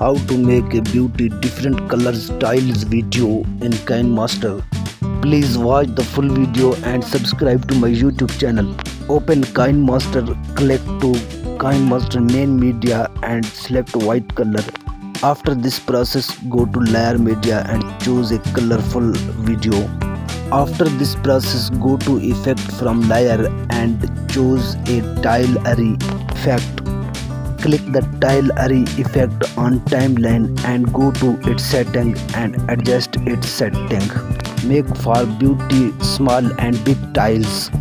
how to make a beauty different colors tiles video in kinemaster. Please watch the full video and subscribe to my YouTube channel. Open kinemaster, click to kinemaster main media and select white color. After this process, go to layer media and choose a colorful video. After this process, go to effect from layer and choose a tile array effect. Click the tile array effect on timeline and go to its setting and adjust its setting. Make for beauty small and big tiles.